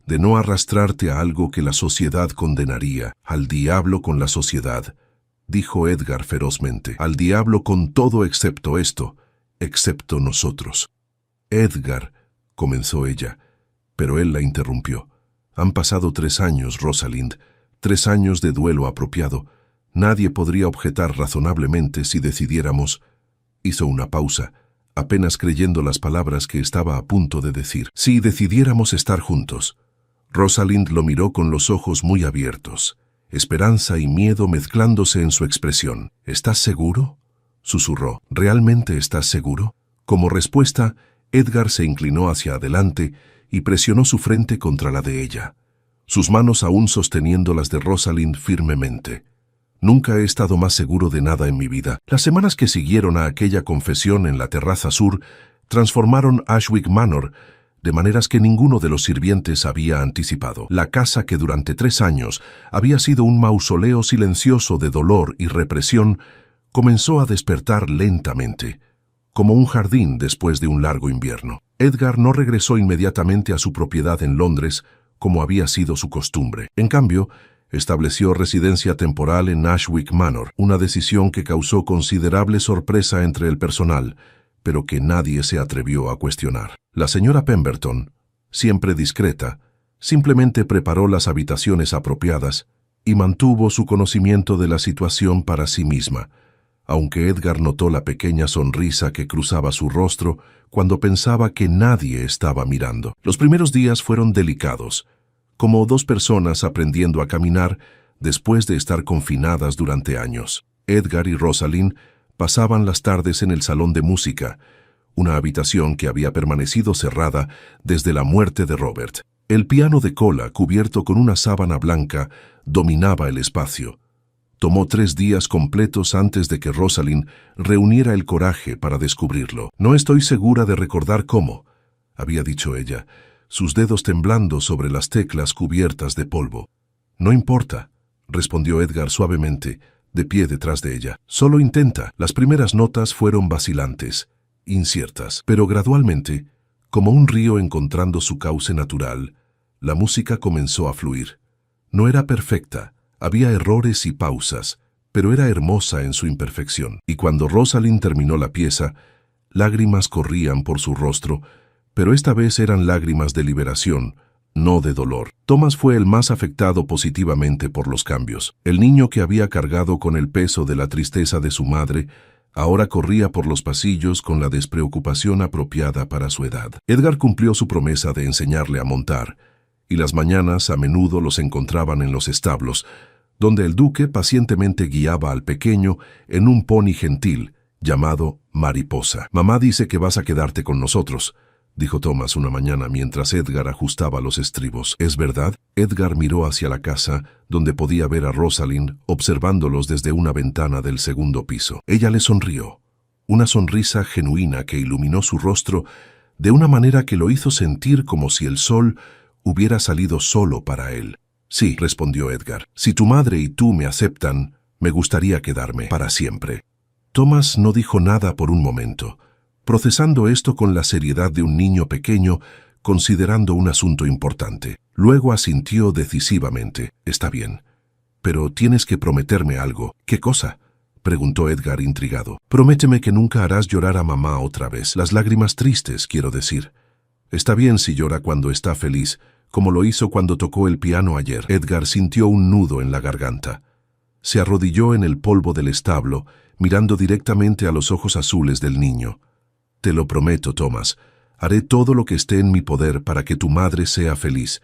de no arrastrarte a algo que la sociedad condenaría. Al diablo con la sociedad», dijo Edgar ferozmente. «Al diablo con todo excepto esto, excepto nosotros». «Edgar», comenzó ella, pero él la interrumpió. «Han pasado 3 años, Rosalind, 3 años de duelo apropiado. Nadie podría objetar razonablemente si decidiéramos». Hizo una pausa, apenas creyendo las palabras que estaba a punto de decir. «Si decidiéramos estar juntos». Rosalind lo miró con los ojos muy abiertos, esperanza y miedo mezclándose en su expresión. «¿Estás seguro?», susurró. «¿Realmente estás seguro?». Como respuesta, Edgar se inclinó hacia adelante y presionó su frente contra la de ella, sus manos aún sosteniendo las de Rosalind firmemente. «Nunca he estado más seguro de nada en mi vida». Las semanas que siguieron a aquella confesión en la terraza sur transformaron Ashwick Manor de maneras que ninguno de los sirvientes había anticipado. La casa, que durante 3 años había sido un mausoleo silencioso de dolor y represión, comenzó a despertar lentamente, como un jardín después de un largo invierno. Edgar no regresó inmediatamente a su propiedad en Londres, como había sido su costumbre. En cambio, estableció residencia temporal en Ashwick Manor, una decisión que causó considerable sorpresa entre el personal, pero que nadie se atrevió a cuestionar. La señora Pemberton, siempre discreta, simplemente preparó las habitaciones apropiadas y mantuvo su conocimiento de la situación para sí misma, aunque Edgar notó la pequeña sonrisa que cruzaba su rostro cuando pensaba que nadie estaba mirando. Los primeros días fueron delicados, como 2 personas aprendiendo a caminar después de estar confinadas durante años. Edgar y Rosalind pasaban las tardes en el salón de música, una habitación que había permanecido cerrada desde la muerte de Robert. El piano de cola, cubierto con una sábana blanca, dominaba el espacio. Tomó 3 días completos antes de que Rosalind reuniera el coraje para descubrirlo. «No estoy segura de recordar cómo», había dicho ella, sus dedos temblando sobre las teclas cubiertas de polvo. «No importa», respondió Edgar suavemente, de pie detrás de ella. «Solo intenta». Las primeras notas fueron vacilantes, inciertas, pero gradualmente, como un río encontrando su cauce natural, la música comenzó a fluir. No era perfecta, había errores y pausas, pero era hermosa en su imperfección. Y cuando Rosalind terminó la pieza, lágrimas corrían por su rostro, pero esta vez eran lágrimas de liberación, no de dolor. Thomas fue el más afectado positivamente por los cambios. El niño que había cargado con el peso de la tristeza de su madre, ahora corría por los pasillos con la despreocupación apropiada para su edad. Edgar cumplió su promesa de enseñarle a montar, y las mañanas a menudo los encontraban en los establos, donde el duque pacientemente guiaba al pequeño en un pony gentil llamado Mariposa. «Mamá dice que vas a quedarte con nosotros», dijo Thomas una mañana mientras Edgar ajustaba los estribos. «¿Es verdad?». Edgar miró hacia la casa, donde podía ver a Rosalind observándolos desde una ventana del 2º piso. Ella le sonrió, una sonrisa genuina que iluminó su rostro de una manera que lo hizo sentir como si el sol hubiera salido solo para él. «Sí», respondió Edgar. «Si tu madre y tú me aceptan, me gustaría quedarme para siempre». Thomas no dijo nada por un momento, procesando esto con la seriedad de un niño pequeño, considerando un asunto importante. Luego asintió decisivamente. «Está bien, pero tienes que prometerme algo». «¿Qué cosa?», preguntó Edgar intrigado. «Prométeme que nunca harás llorar a mamá otra vez. Las lágrimas tristes, quiero decir. Está bien si llora cuando está feliz, como lo hizo cuando tocó el piano ayer». Edgar sintió un nudo en la garganta. Se arrodilló en el polvo del establo, mirando directamente a los ojos azules del niño. «Te lo prometo, Thomas. Haré todo lo que esté en mi poder para que tu madre sea feliz,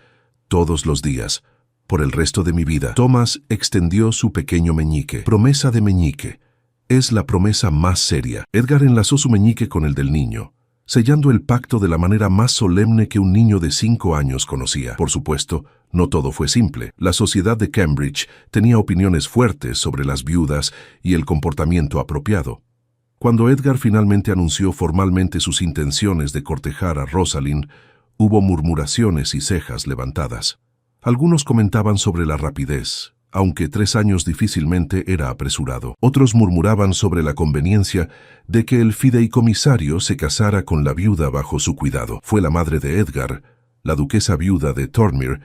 todos los días, por el resto de mi vida. Thomas extendió su pequeño meñique. Promesa de meñique. Es la promesa más seria. Edgar enlazó su meñique con el del niño, sellando el pacto de la manera más solemne que un niño de 5 años conocía. Por supuesto, no todo fue simple. La sociedad de Cambridge tenía opiniones fuertes sobre las viudas y el comportamiento apropiado. Cuando Edgar finalmente anunció formalmente sus intenciones de cortejar a Rosalind, hubo murmuraciones y cejas levantadas. Algunos comentaban sobre la rapidez, aunque 3 años difícilmente era apresurado. Otros murmuraban sobre la conveniencia de que el fideicomisario se casara con la viuda bajo su cuidado. Fue la madre de Edgar, la duquesa viuda de Thornmere,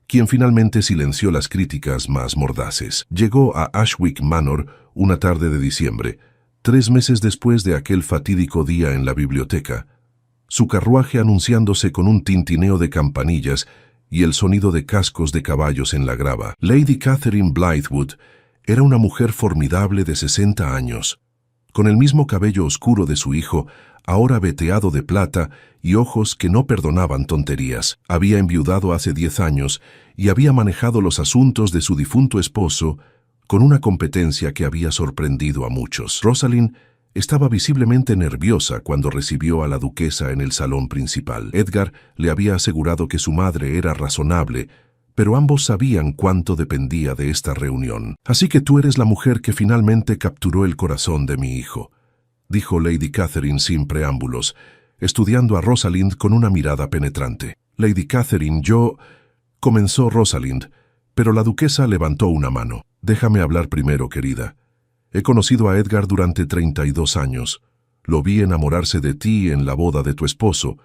quien finalmente silenció las críticas más mordaces. Llegó a Ashwick Manor una tarde de diciembre, 3 meses después de aquel fatídico día en la biblioteca, su carruaje anunciándose con un tintineo de campanillas y el sonido de cascos de caballos en la grava. Lady Catherine Blythewood era una mujer formidable de 60 años, con el mismo cabello oscuro de su hijo, ahora veteado de plata, y ojos que no perdonaban tonterías. Había enviudado hace 10 años y había manejado los asuntos de su difunto esposo con una competencia que había sorprendido a muchos. Rosalind estaba visiblemente nerviosa cuando recibió a la duquesa en el salón principal. Edgar le había asegurado que su madre era razonable, pero ambos sabían cuánto dependía de esta reunión. «Así que tú eres la mujer que finalmente capturó el corazón de mi hijo», dijo Lady Catherine sin preámbulos, estudiando a Rosalind con una mirada penetrante. «Lady Catherine, yo...» comenzó Rosalind, pero la duquesa levantó una mano. «Déjame hablar primero, querida. He conocido a Edgar durante 32 años. Lo vi enamorarse de ti en la boda de tu esposo,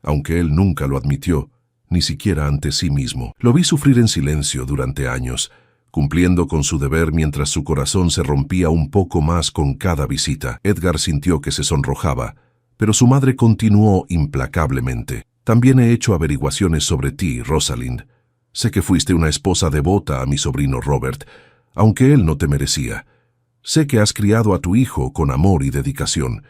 aunque él nunca lo admitió, ni siquiera ante sí mismo. Lo vi sufrir en silencio durante años, cumpliendo con su deber mientras su corazón se rompía un poco más con cada visita». Edgar sintió que se sonrojaba, pero su madre continuó implacablemente. «También he hecho averiguaciones sobre ti, Rosalind. Sé que fuiste una esposa devota a mi sobrino Robert, aunque él no te merecía. Sé que has criado a tu hijo con amor y dedicación,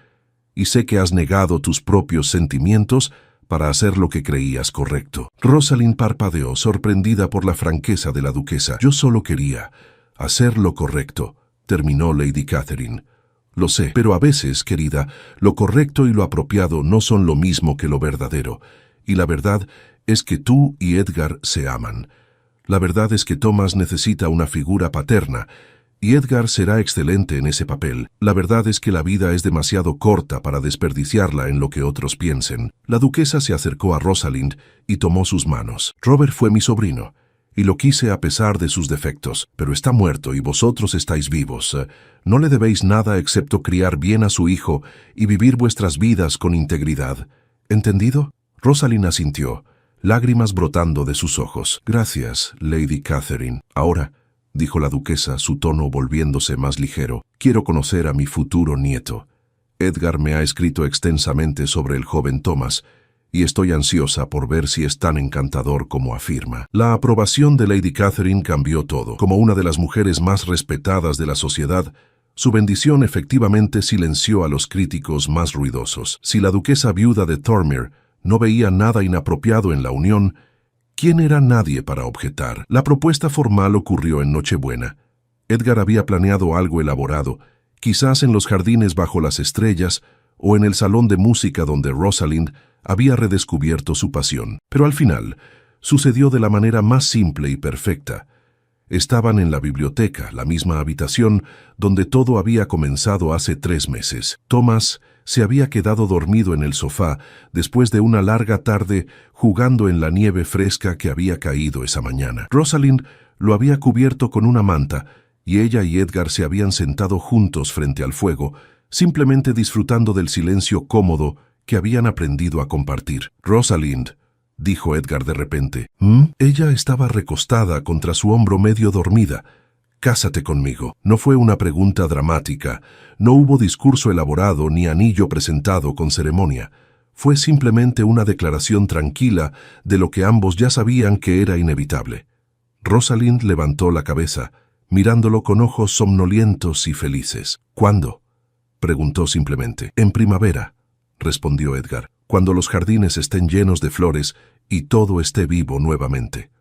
y sé que has negado tus propios sentimientos para hacer lo que creías correcto». Rosalind parpadeó, sorprendida por la franqueza de la duquesa. «Yo solo quería hacer lo correcto», terminó Lady Catherine. «Lo sé, pero a veces, querida, lo correcto y lo apropiado no son lo mismo que lo verdadero, y la verdad es que tú y Edgar se aman. La verdad es que Thomas necesita una figura paterna, y Edgar será excelente en ese papel. La verdad es que la vida es demasiado corta para desperdiciarla en lo que otros piensen». La duquesa se acercó a Rosalind y tomó sus manos. «Robert fue mi sobrino, y lo quise a pesar de sus defectos, pero está muerto y vosotros estáis vivos. No le debéis nada excepto criar bien a su hijo y vivir vuestras vidas con integridad. ¿Entendido?» Rosalind asintió, lágrimas brotando de sus ojos. «Gracias, Lady Catherine. Ahora», dijo la duquesa, su tono volviéndose más ligero, «quiero conocer a mi futuro nieto. Edgar me ha escrito extensamente sobre el joven Thomas, y estoy ansiosa por ver si es tan encantador como afirma». La aprobación de Lady Catherine cambió todo. Como una de las mujeres más respetadas de la sociedad, su bendición efectivamente silenció a los críticos más ruidosos. Si la duquesa viuda de Thornmere no veía nada inapropiado en la unión, ¿quién era nadie para objetar? La propuesta formal ocurrió en Nochebuena. Edgar había planeado algo elaborado, quizás en los jardines bajo las estrellas o en el salón de música donde Rosalind había redescubierto su pasión. Pero al final, sucedió de la manera más simple y perfecta. Estaban en la biblioteca, la misma habitación donde todo había comenzado hace 3 meses. Thomas se había quedado dormido en el sofá después de una larga tarde jugando en la nieve fresca que había caído esa mañana. Rosalind lo había cubierto con una manta y ella y Edgar se habían sentado juntos frente al fuego, simplemente disfrutando del silencio cómodo que habían aprendido a compartir. «Rosalind», dijo Edgar de repente. Ella estaba recostada contra su hombro medio dormida. «Cásate conmigo». No fue una pregunta dramática, no hubo discurso elaborado ni anillo presentado con ceremonia. Fue simplemente una declaración tranquila de lo que ambos ya sabían que era inevitable. Rosalind levantó la cabeza, mirándolo con ojos somnolientos y felices. «¿Cuándo?», preguntó simplemente. «En primavera», respondió Edgar. cuando los jardines estén llenos de flores y todo esté vivo nuevamente,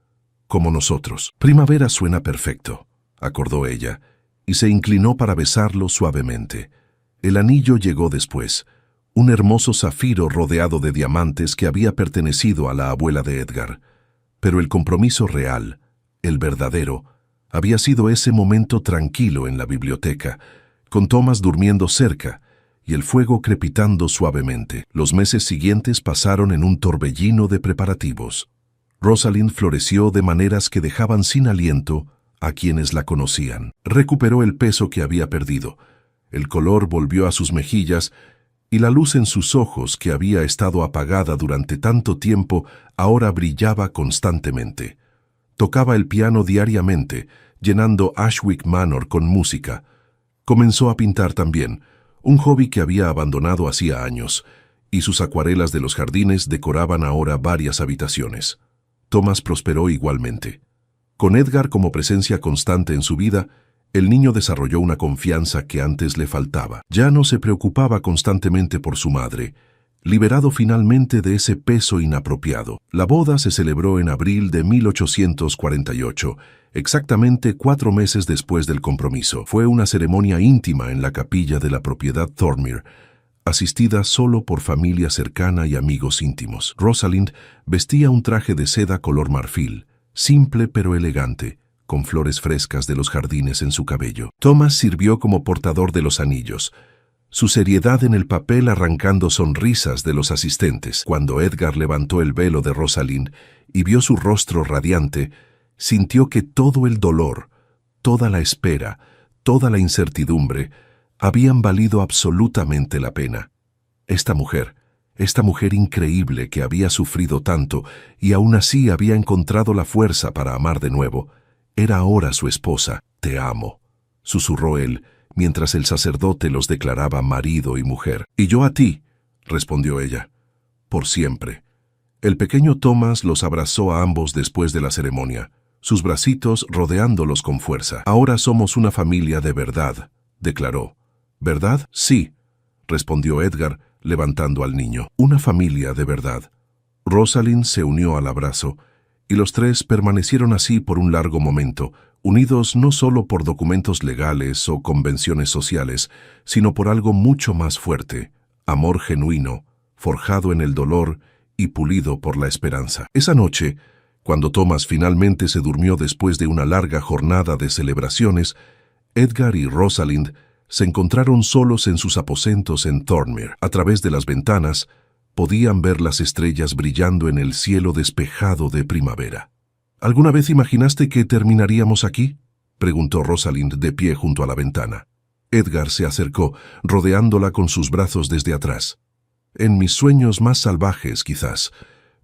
como nosotros. Primavera suena perfecto, acordó ella, y se inclinó para besarlo suavemente. El anillo llegó después, un hermoso zafiro rodeado de diamantes que había pertenecido a la abuela de Edgar. Pero el compromiso real, el verdadero, había sido ese momento tranquilo en la biblioteca, con Thomas durmiendo cerca y el fuego crepitando suavemente. Los meses siguientes pasaron en un torbellino de preparativos. Rosalind floreció de maneras que dejaban sin aliento a quienes la conocían. Recuperó el peso que había perdido, el color volvió a sus mejillas y la luz en sus ojos, que había estado apagada durante tanto tiempo, ahora brillaba constantemente. Tocaba el piano diariamente, llenando Ashwick Manor con música. Comenzó a pintar también, un hobby que había abandonado hacía años, y sus acuarelas de los jardines decoraban ahora varias habitaciones. Thomas prosperó igualmente. Con Edgar como presencia constante en su vida, el niño desarrolló una confianza que antes le faltaba. Ya no se preocupaba constantemente por su madre, liberado finalmente de ese peso inapropiado. La boda se celebró en abril de 1848, exactamente 4 meses después del compromiso. Fue una ceremonia íntima en la capilla de la propiedad Thornmere, asistida solo por familia cercana y amigos íntimos. Rosalind vestía un traje de seda color marfil, simple pero elegante, con flores frescas de los jardines en su cabello. Thomas sirvió como portador de los anillos, su seriedad en el papel arrancando sonrisas de los asistentes. Cuando Edgar levantó el velo de Rosalind y vio su rostro radiante, sintió que todo el dolor, toda la espera, toda la incertidumbre, habían valido absolutamente la pena. Esta mujer increíble que había sufrido tanto y aún así había encontrado la fuerza para amar de nuevo, era ahora su esposa. «Te amo», susurró él, mientras el sacerdote los declaraba marido y mujer. «Y yo a ti», respondió ella, «por siempre». El pequeño Thomas los abrazó a ambos después de la ceremonia, sus bracitos rodeándolos con fuerza. «Ahora somos una familia de verdad», declaró. «¿Verdad?» «Sí», respondió Edgar, levantando al niño. «Una familia de verdad». Rosalind se unió al abrazo, y los tres permanecieron así por un largo momento, unidos no solo por documentos legales o convenciones sociales, sino por algo mucho más fuerte, amor genuino, forjado en el dolor y pulido por la esperanza. Esa noche, cuando Thomas finalmente se durmió después de una larga jornada de celebraciones, Edgar y Rosalind se encontraron solos en sus aposentos en Thornmere. A través de las ventanas, podían ver las estrellas brillando en el cielo despejado de primavera. «¿Alguna vez imaginaste que terminaríamos aquí?», preguntó Rosalind de pie junto a la ventana. Edgar se acercó, rodeándola con sus brazos desde atrás. «En mis sueños más salvajes, quizás,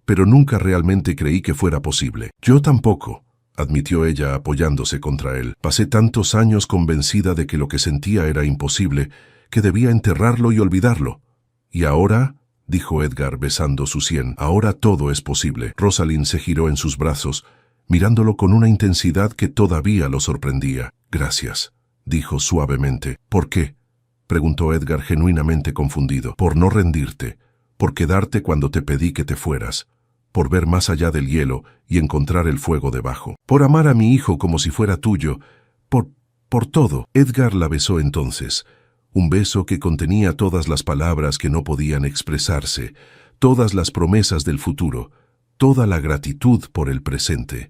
pero nunca realmente creí que fuera posible». «Yo tampoco», admitió ella apoyándose contra él. «Pasé tantos años convencida de que lo que sentía era imposible, que debía enterrarlo y olvidarlo. Y ahora», dijo Edgar besando su sien, «ahora todo es posible». Rosalind se giró en sus brazos, mirándolo con una intensidad que todavía lo sorprendía. «Gracias», dijo suavemente. «¿Por qué?», preguntó Edgar genuinamente confundido. «Por no rendirte, por quedarte cuando te pedí que te fueras, por ver más allá del hielo y encontrar el fuego debajo, por amar a mi hijo como si fuera tuyo, por todo». Edgar la besó entonces, un beso que contenía todas las palabras que no podían expresarse, todas las promesas del futuro, toda la gratitud por el presente.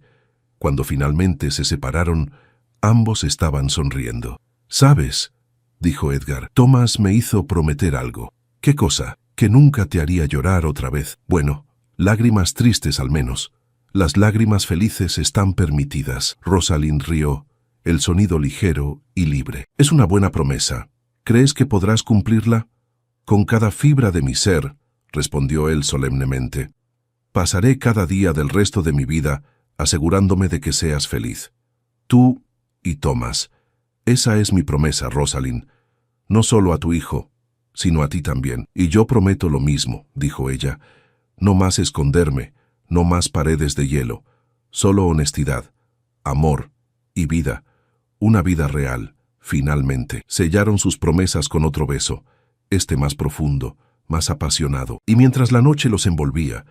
Cuando finalmente se separaron, ambos estaban sonriendo. «¿Sabes?», dijo Edgar, «Thomas me hizo prometer algo». «¿Qué cosa?». «Que nunca te haría llorar otra vez. Bueno, lágrimas tristes al menos. Las lágrimas felices están permitidas». Rosalind rió, el sonido ligero y libre. «Es una buena promesa. ¿Crees que podrás cumplirla?». «Con cada fibra de mi ser», respondió él solemnemente. «Pasaré cada día del resto de mi vida asegurándome de que seas feliz. Tú y Thomas. Esa es mi promesa, Rosalind. No solo a tu hijo, sino a ti también». «Y yo prometo lo mismo», dijo ella. «No más esconderme, no más paredes de hielo. Solo honestidad, amor y vida. Una vida real». Finalmente, sellaron sus promesas con otro beso, este más profundo, más apasionado. Y mientras la noche los envolvía,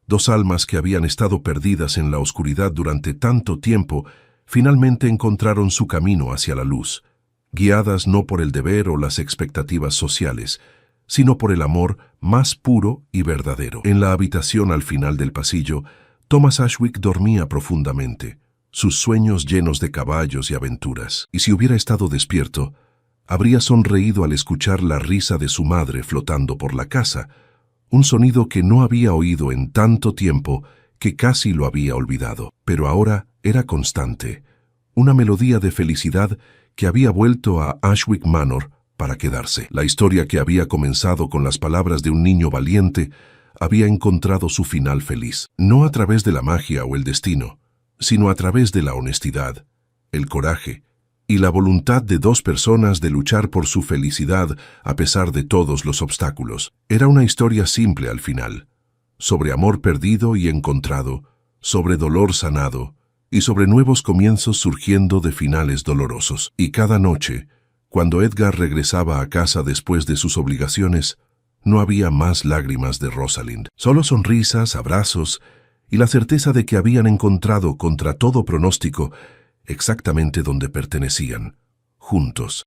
dos almas que habían estado perdidas en la oscuridad durante tanto tiempo, finalmente encontraron su camino hacia la luz, guiadas no por el deber o las expectativas sociales, sino por el amor más puro y verdadero. En la habitación al final del pasillo, Thomas Ashwick dormía profundamente, sus sueños llenos de caballos y aventuras. Y si hubiera estado despierto, habría sonreído al escuchar la risa de su madre flotando por la casa, un sonido que no había oído en tanto tiempo que casi lo había olvidado. Pero ahora era constante, una melodía de felicidad que había vuelto a Ashwick Manor para quedarse. La historia que había comenzado con las palabras de un niño valiente había encontrado su final feliz, no a través de la magia o el destino, sino a través de la honestidad, el coraje y la voluntad de dos personas de luchar por su felicidad a pesar de todos los obstáculos. Era una historia simple al final, sobre amor perdido y encontrado, sobre dolor sanado y sobre nuevos comienzos surgiendo de finales dolorosos. Y cada noche, cuando Edgar regresaba a casa después de sus obligaciones, no había más lágrimas de Rosalind, solo sonrisas, abrazos y la certeza de que habían encontrado contra todo pronóstico exactamente donde pertenecían, juntos,